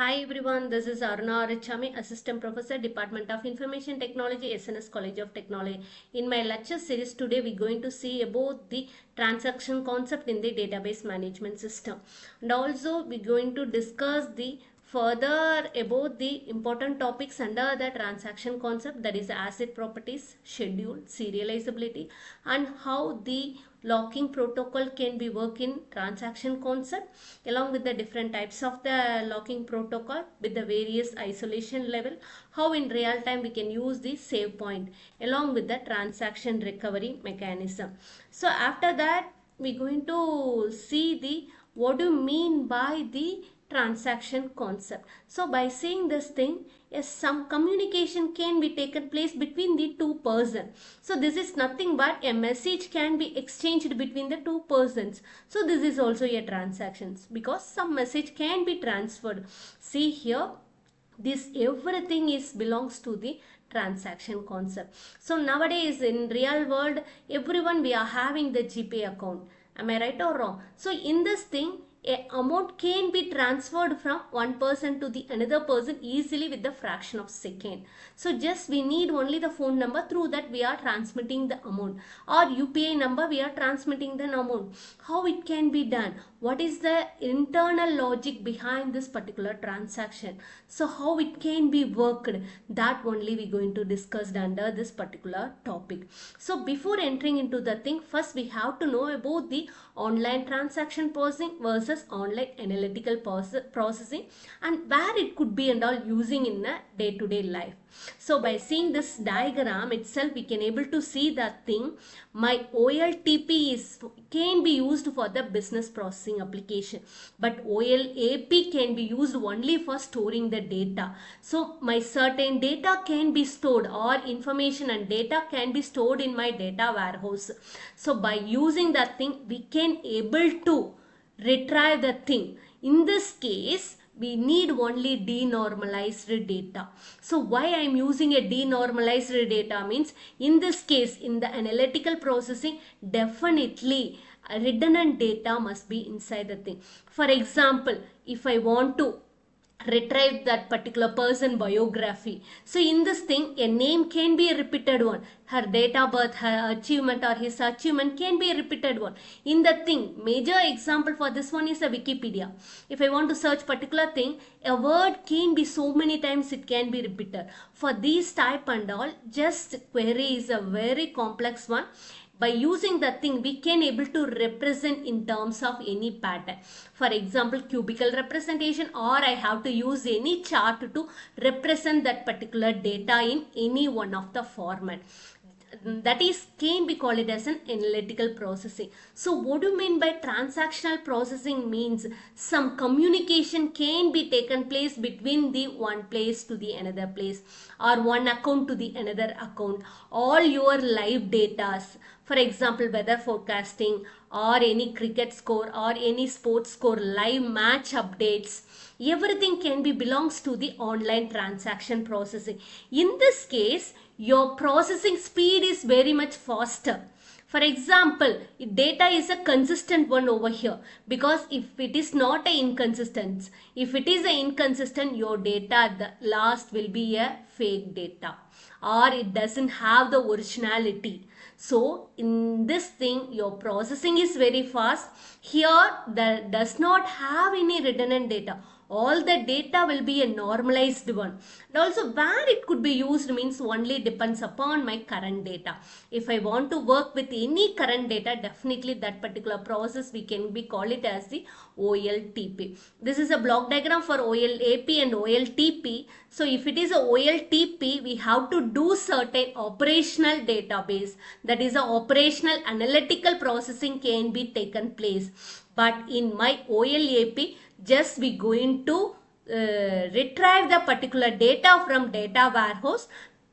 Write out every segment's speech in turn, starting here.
Hi everyone, this is Aruna Arichami, Assistant Professor, Department of Information Technology, SNS College of Technology. In my lecture series today, we're going to see about the transaction concept in the database management system. And also, we're going to discuss the further about the important topics under the transaction concept, that is asset properties, schedule, serializability, and how the locking protocol can be work in transaction concept, along with the different types of the locking protocol with the various isolation level, how in real time we can use the save point along with the transaction recovery mechanism. So after that, we're going to see the what do you mean by the transaction concept. So by saying this thing, yes, some communication can be taken place between the two persons. So this is nothing but a message can be exchanged between the two persons. So this is also a transaction because some message can be transferred. See here, this everything is belongs to the transaction concept. So nowadays in real world, everyone we are having the GPay account. Am I right or wrong? So in this thing, a amount can be transferred from one person to the another person easily with the fraction of second. So just we need only the phone number, through that we are transmitting the amount, or UPI number we are transmitting the amount. How it can be done? What is the internal logic behind this particular transaction? So how it can be worked, that only we going to discuss under this particular topic. So before entering into the thing, first we have to know about the online transaction processing versus online analytical processing, and where it could be and all using in a day-to-day life. So by seeing this diagram itself, we can able to see that thing. My OLTP can be used for the business processing application, but OLAP can be used only for storing the data. So my certain data can be stored, or information and data can be stored in my data warehouse. So by using that thing, we can able to retrieve the thing. In this case, we need only denormalized data. So why I am using a denormalized data means, in this case, in the analytical processing, definitely redundant data must be inside the thing. For example, if I want to retrieve that particular person biography, so in this thing a name can be a repeated one, her date of birth, her achievement or his achievement can be a repeated one. In the thing, major example for this one is a Wikipedia. If I want to search particular thing, a word can be so many times it can be repeated. For these type and all, just query is a very complex one. By using that thing, we can able to represent in terms of any pattern. For example, cubical representation, or I have to use any chart to represent that particular data in any one of the format. That is can be called it as an analytical processing. So what do you mean by transactional processing? Means some communication can be taken place between the one place to the another place, or one account to the another account. All your live data, for example weather forecasting, or any cricket score, or any sports score, live match updates, everything can be belongs to the online transaction processing. In this case, your processing speed is very much faster. For example, data is a consistent one over here, because if it is not a inconsistent, if it is a inconsistent, your data at the last will be a fake data, or it doesn't have the originality. So in this thing, your processing is very fast. Here that does not have any redundant data. All the data will be a normalized one. And also where it could be used means only depends upon my current data. If I want to work with any current data, definitely that particular process we can be call it as the OLTP. This is a block diagram for OLAP and OLTP. So if it is a OLTP, we have to do certain operational database, that is a operational analytical processing can be taken place. But in my OLAP, just we going to retrieve the particular data from data warehouse,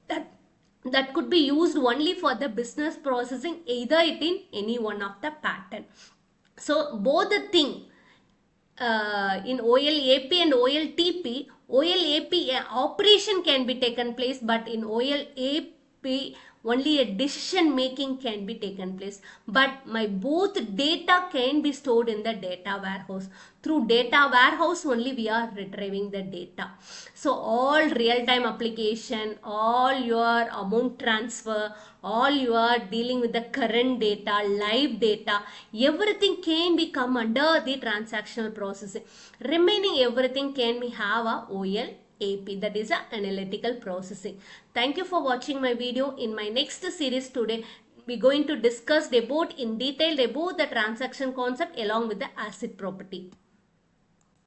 that could be used only for the business processing, either it in any one of the pattern. So both the thing in OLAP and OLTP, OLAP operation can be taken place, but in OLAP only a decision making can be taken place, but my both data can be stored in the data warehouse. Through data warehouse only we are retrieving the data. So all real-time application, all your amount transfer, all you are dealing with the current data, live data, everything can be come under the transactional processing. Remaining everything can be have a OLAP, that is a analytical processing. Thank you for watching my video. In my next series today, we're going to discuss about in detail about the transaction concept along with the asset property.